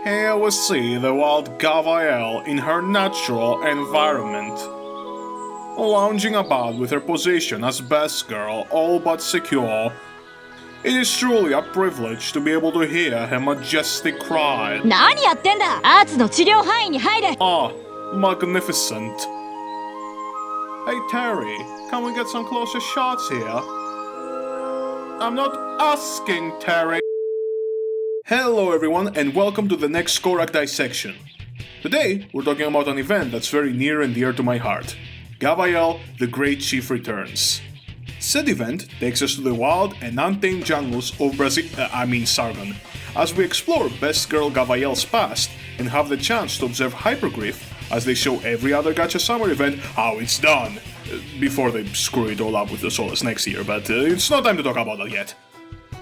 Here we see the wild GAVIAL in her natural environment, lounging about with her position as best girl all but secure. It is truly a privilege to be able to hear her majestic cry. 何やってんだ! アーツの治療範囲に入れ! Ah, magnificent. Hey Terry, can we get some closer shots here? I'm not asking, Terry. Hello everyone and welcome to the next Skorak dissection. Today we're talking about an event that's very near and dear to my heart. GAVIAL, the Great Chief returns. Said event takes us to the wild and untamed jungles of Sargon, as we explore Best Girl GAVIAL's past and have the chance to observe Hypergriff as they show every other Gacha Summer event how it's done, before they screw it all up with the Solas next year, but it's not time to talk about that yet.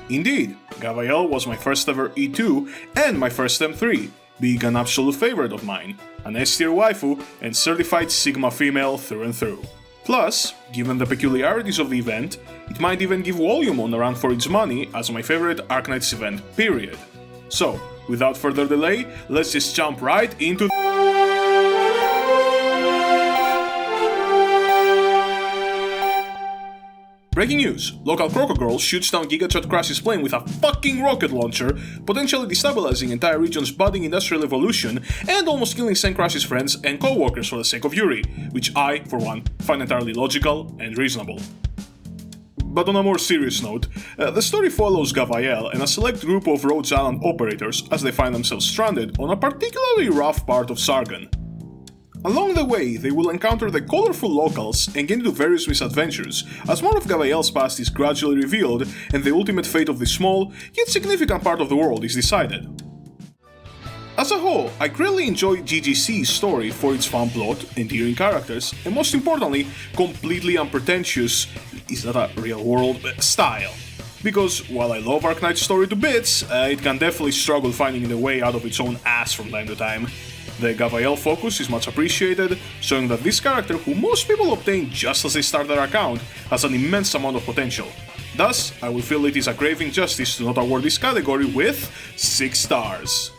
Indeed, GAVIAL was my first ever E2 and my first M3, being an absolute favorite of mine, an S-tier waifu and certified Sigma female through and through. Plus, given the peculiarities of the event, it might even give volume on a run for its money as my favorite Arknights event, period. So, without further delay, let's just jump right into Breaking news! Local Croco Girl shoots down GigaChat Crash's plane with a fucking rocket launcher, potentially destabilizing entire region's budding industrial evolution and almost killing Sen Crash's friends and co-workers for the sake of Yuri, which I, for one, find entirely logical and reasonable. But on a more serious note, the story follows GAVIAL and a select group of Rhodes Island operators as they find themselves stranded on a particularly rough part of Sargon. Along the way, they will encounter the colorful locals and get into various misadventures, as more of GAVIAL's past is gradually revealed and the ultimate fate of this small, yet significant part of the world is decided. As a whole, I greatly enjoyed GGC's story for its fun plot, endearing characters, and most importantly, completely unpretentious, is that a real world, style. Because while I love Arknight's story to bits, it can definitely struggle finding the way out of its own ass from time to time. The GAVIAL focus is much appreciated, showing that this character, who most people obtain just as they start their account, has an immense amount of potential. Thus, I will feel it is a grave injustice to not award this category with 6 stars.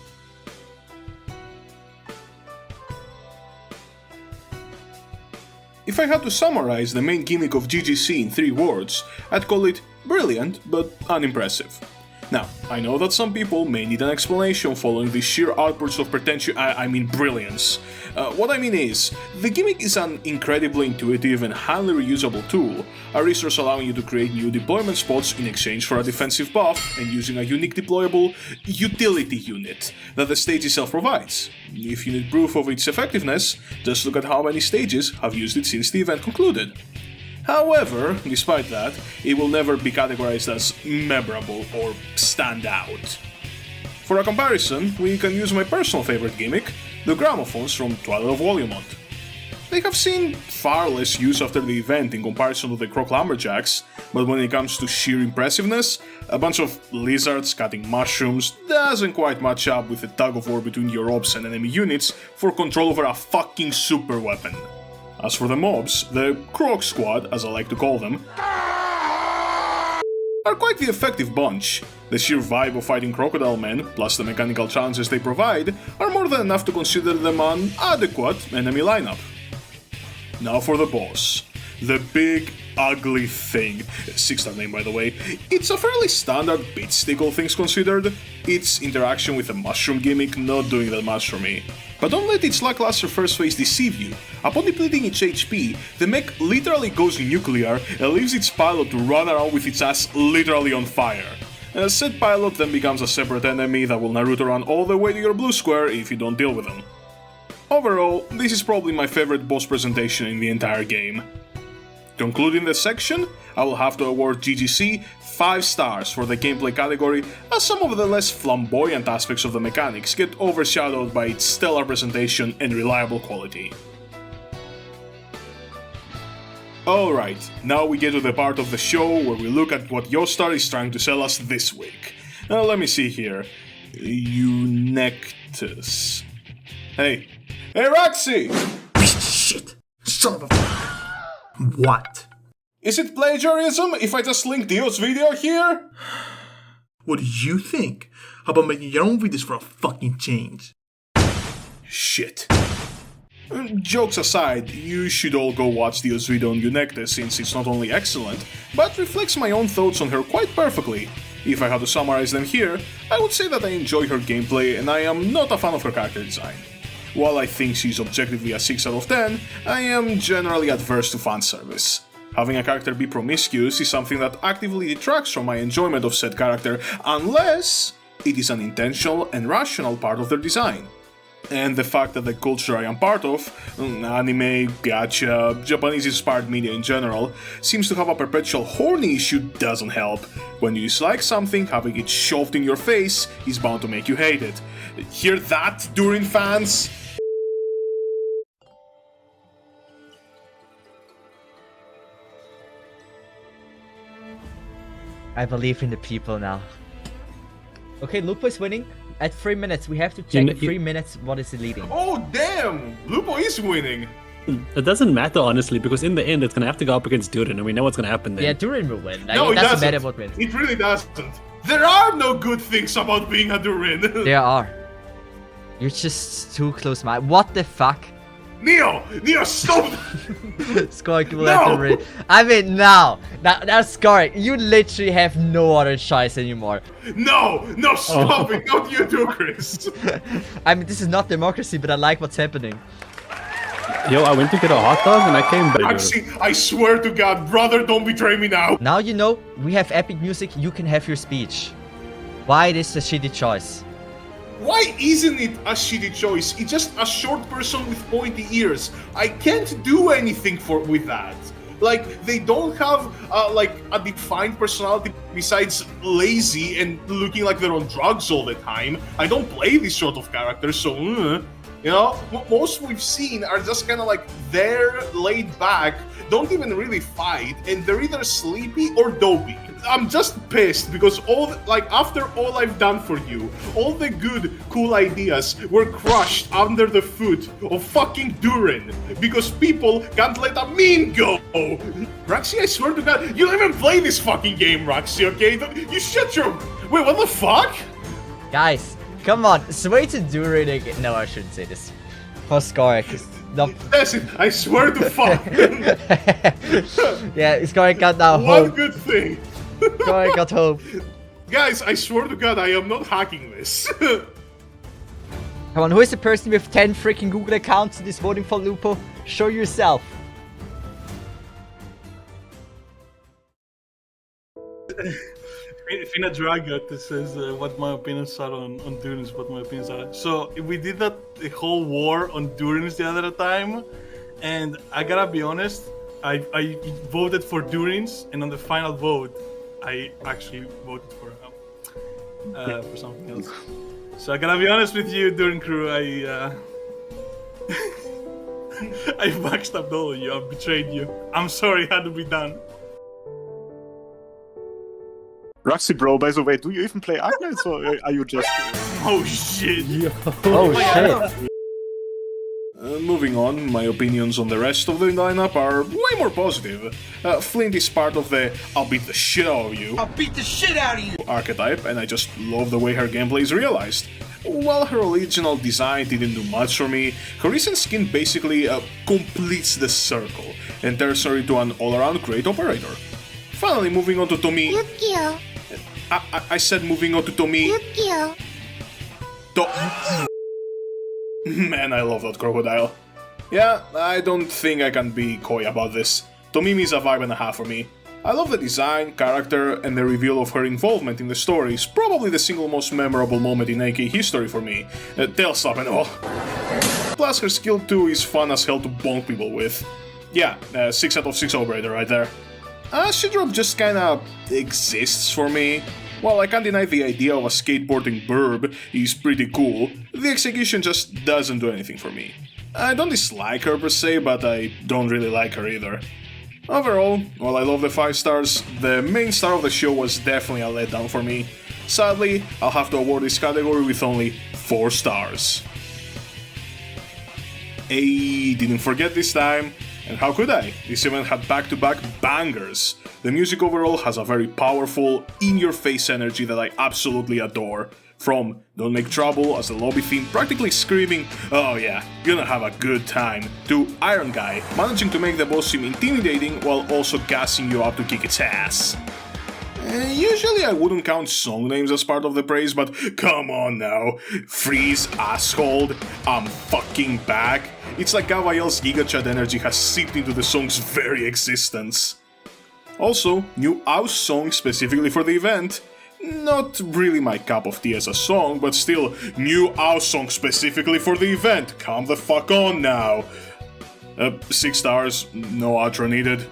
If I had to summarize the main gimmick of GGC in 3 words, I'd call it brilliant but unimpressive. Now, I know that some people may need an explanation following the sheer outbursts of brilliance. What I mean is, the gimmick is an incredibly intuitive and highly reusable tool, a resource allowing you to create new deployment spots in exchange for a defensive buff and using a unique deployable utility unit that the stage itself provides. If you need proof of its effectiveness, just look at how many stages have used it since the event concluded. However, despite that, it will never be categorized as memorable or stand out. For a comparison, we can use my personal favorite gimmick, the gramophones from Twilight of Volume. They have seen far less use after the event in comparison to the Croc Lumberjacks, but when it comes to sheer impressiveness, a bunch of lizards cutting mushrooms doesn't quite match up with the tug of war between your ops and enemy units for control over a fucking super weapon. As for the mobs, the Croc Squad, as I like to call them, are quite the effective bunch. The sheer vibe of fighting crocodile men, plus the mechanical challenges they provide, are more than enough to consider them an adequate enemy lineup. Now for the boss. The big, ugly thing. 6-star name, by the way. It's a fairly standard bit stick, all things considered. Its interaction with the mushroom gimmick not doing that much for me. But don't let its lackluster first phase deceive you. Upon depleting its HP, the mech literally goes nuclear and leaves its pilot to run around with its ass literally on fire. Said pilot then becomes a separate enemy that will Naruto run all the way to your blue square if you don't deal with them. Overall, this is probably my favorite boss presentation in the entire game. Concluding this section, I will have to award GGC 5 stars for the gameplay category, as some of the less flamboyant aspects of the mechanics get overshadowed by its stellar presentation and reliable quality. Alright, now we get to the part of the show where we look at what Yostar is trying to sell us this week. Let me see here. Unectus. Hey Raxi! Shit! Son of a... What? Is it plagiarism if I just link Dio's video here? What do you think? How about making your own videos for a fucking change? Shit. Jokes aside, you should all go watch the video on Yunekte since it's not only excellent, but reflects my own thoughts on her quite perfectly. If I had to summarize them here, I would say that I enjoy her gameplay and I am not a fan of her character design. While I think she's objectively a 6 out of 10, I am generally adverse to fanservice. Having a character be promiscuous is something that actively detracts from my enjoyment of said character, unless it is an intentional and rational part of their design. And the fact that the culture I am part of, anime, gacha, Japanese-inspired media in general, seems to have a perpetual horny issue doesn't help. When you dislike something, having it shoved in your face is bound to make you hate it. Hear that, Durin fans? I believe in the people now. Okay, Lupo is winning. At 3 minutes, we have to check in 3 minutes what is he leading. Oh damn! Lupo is winning! It doesn't matter, honestly, because in the end, it's gonna have to go up against Durin, and we know what's gonna happen then. Yeah, Durin will win. No, it it doesn't doesn't. matter what wins. It really doesn't. There are no good things about being a Durin. There are. You're just too close, man. What the fuck? Neo, stop! Skorak will have to win. I mean, now Skorak, you literally have no other choice anymore. No, stop it! Not you too, Chris. I mean, this is not democracy, but I like what's happening. Yo, I went to get a hot dog and I came back. Actually, I swear to God, brother, don't betray me now. Now you know we have epic music. You can have your speech. Why it is a shitty choice? Why isn't it a shitty choice? It's just a short person with pointy ears. I can't do anything with that. Like, they don't have like a defined personality besides lazy and looking like they're on drugs all the time. I don't play this sort of character, so you know, most we've seen are just kind of like they're laid back, don't even really fight, and they're either sleepy or dopey. I'm just pissed because after all I've done for you, all the good, cool ideas were crushed under the foot of fucking Durin because people can't let a meme go. Raxi, I swear to God, you don't even play this fucking game, Raxi, okay? You shut your... Wait, what the fuck? Guys, come on, sway to Durin again. No, I shouldn't say this. For Skorak. No. Listen, I swear to fuck. Yeah, Skorak got now One hope. good thing. Skorak got hope. Guys, I swear to God, I am not hacking this. Come on, who is the person with 10 freaking Google accounts that is voting for Lupo? Show yourself. Fina Dragot says what my opinions are on Durins, what my opinions are. So we did the whole war on Durins the other time, and I gotta be honest, I voted for Durins, and on the final vote, I actually voted for something else. So I gotta be honest with you, Durin crew, I backstabbed all of you, I betrayed you. I'm sorry, it had to be done. Raxi, bro, by the way, do you even play Agnes or are you just... Oh shit! Oh shit! Moving on, my opinions on the rest of the lineup are way more positive. Flint is part of the I'll beat the shit out of you archetype, and I just love the way her gameplay is realized. While her original design didn't do much for me, her recent skin basically completes the circle and turns her into an all-around great operator. Finally, moving on to Tomi. I said moving on to Tomi. Man, I love that crocodile. Yeah, I don't think I can be coy about this. Tomimi is a vibe and a half for me. I love the design, character, and the reveal of her involvement in the story is probably the single most memorable moment in AK history for me, tail slap and all. Plus her skill too is fun as hell to bonk people with. Yeah, 6 out of 6 operator right there. Shidrop just kinda exists for me. While I can't deny the idea of a skateboarding burb is pretty cool, the execution just doesn't do anything for me. I don't dislike her per se, but I don't really like her either. Overall, while I love the 5 stars, the main star of the show was definitely a letdown for me. Sadly, I'll have to award this category with only 4 stars. Hey, didn't forget this time. And how could I? This event had back-to-back bangers. The music overall has a very powerful, in-your-face energy that I absolutely adore. From Don't Make Trouble as the lobby theme practically screaming, "Oh yeah, gonna have a good time," to Iron Guy managing to make the boss seem intimidating while also gassing you up to kick its ass. Usually I wouldn't count song names as part of the praise, but come on now. Freeze, Asshole, I'm fucking back. It's like GAVIAL's GigaChat energy has seeped into the song's very existence. Also, new Ouse song specifically for the event. Not really my cup of tea as a song, but still, new Ouse song specifically for the event. Come the fuck on now. 6 stars, no outro needed.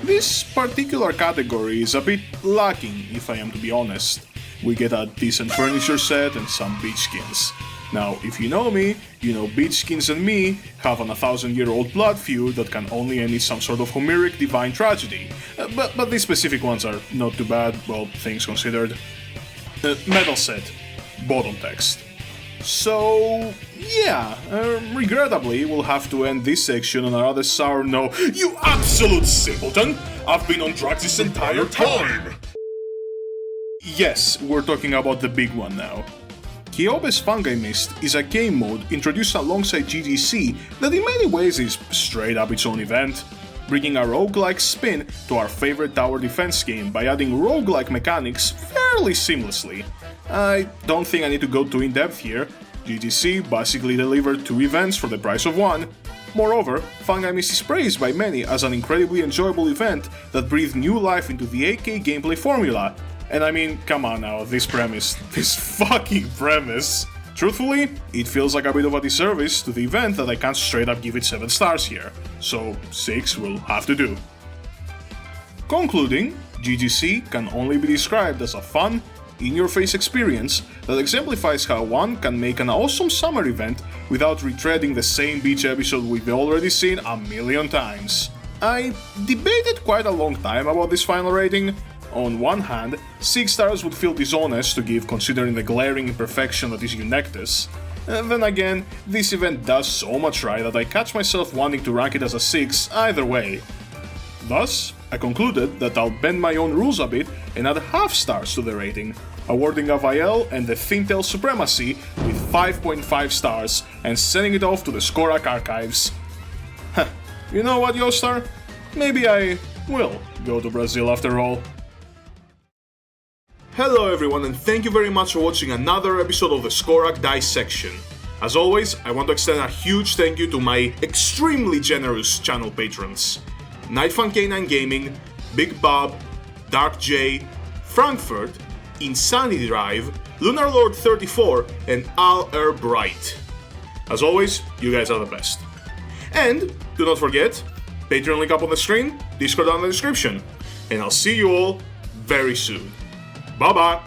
This particular category is a bit lacking, if I am to be honest. We get a decent furniture set and some beach skins. Now, if you know me, you know beach skins and me have an 1,000-year-old blood feud that can only end in some sort of Homeric divine tragedy. But these specific ones are not too bad, well, things considered. Metal set, bottom text. So, yeah, regrettably, we'll have to end this section on a rather sour note. You absolute simpleton! I've been on drugs this entire time! Yes, we're talking about the big one now. Kyobe's Fungi Mist is a game mode introduced alongside GGC that in many ways is straight up its own event, bringing a roguelike spin to our favorite tower defense game by adding roguelike mechanics fairly seamlessly. I don't think I need to go too in-depth here. GGC basically delivered 2 events for the price of 1. Moreover, Fungi Mist is praised by many as an incredibly enjoyable event that breathed new life into the AK gameplay formula. And I mean, come on now, this fucking premise. Truthfully, it feels like a bit of a disservice to the event that I can't straight up give it 7 stars here, so 6 will have to do. Concluding, GGC can only be described as a fun, in-your-face experience that exemplifies how one can make an awesome summer event without retreading the same beach episode we've already seen a million times. I debated quite a long time about this final rating. On one hand, 6 stars would feel dishonest to give considering the glaring imperfection that is Eunectus. Then again, this event does so much right that I catch myself wanting to rank it as a 6 either way. Thus, I concluded that I'll bend my own rules a bit and add half stars to the rating, awarding GAVIAL and the Thintel Supremacy with 5.5 stars and sending it off to the Skorak archives. You know what, Yostar? Maybe I will go to Brazil after all. Hello everyone, and thank you very much for watching another episode of the Skorak Dissection. As always, I want to extend a huge thank you to my extremely generous channel patrons. Nightfun K9 Gaming, Big Bob, Dark J, Frankfurt, Insanity Drive, Lunar Lord 34, and Al Air Bright. As always, you guys are the best. And do not forget, Patreon link up on the screen, Discord down in the description. And I'll see you all very soon. Bye bye!